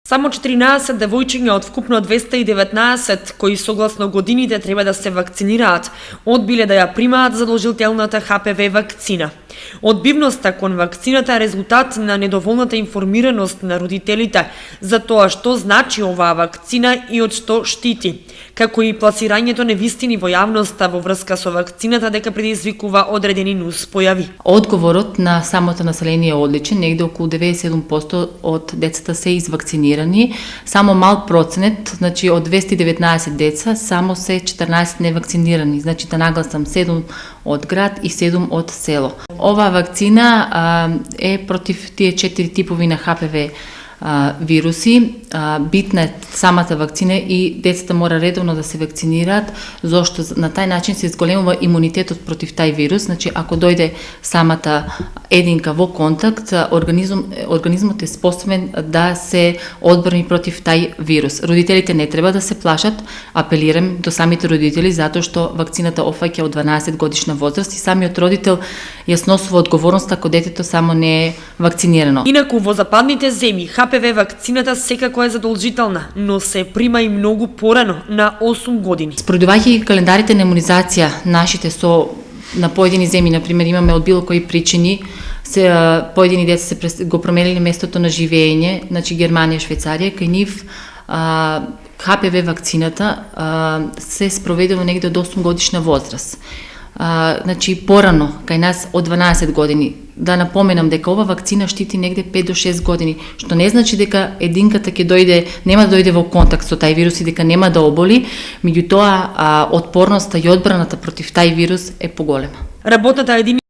Само 14 девојчиња од вкупно 219 кои согласно годините треба да се вакцинираат, одбиле да ја примаат задолжителната ХПВ вакцина. Одбивноста кон вакцината е резултат на недоволната информираност на родителите за тоа што значи оваа вакцина и од што штити, како и пласирањето невистини во јавноста во врска со вакцината дека предизвикува одредени нуспојави. Одговорот на самото население е одличен, негде околу 97% од децата се извакцинирани, само мал процент, значи од 219 деца, само се 14 невакцинирани, значи да нагласам 7 од град и 7 од село. Оваа вакцина е против тие 4 типови на ХПВ вируси. Битна е самата вакцина и децата мора редовно да се вакцинираат, зашто на тај начин се зголемува имунитетот против тај вирус. Значи, ако дојде самата единка во контакт, организмот е способен да се одбрани против тај вирус. Родителите не треба да се плашат, апелирам до самите родители, затоа што вакцината офаќа од 12 годишна возраст и самиот родител ја сносува одговорност ако детето само не е вакцинирано. Инаку во западните земји ХПВ вакцината секако е задолжителна, но се прима и многу порано, на 8 години. Споредувајќи календарите на имунизација нашите со на поедини земји, например, имаме од било кои причини, поедини деца се го променили местото на живење, значи Германија, Швајцарија, кај нив ХПВ вакцината се спроведува негде од 8 годишна возраст. Значи порано, кај нас од 12 години. Да напоменам дека ова вакцина штити негде 5 до 6 години, што не значи дека единката ќе дојде, нема да дојде во контакт со тај вирус и дека нема да оболи, меѓутоа отпорноста и одбраната против тај вирус е поголема. Работната единица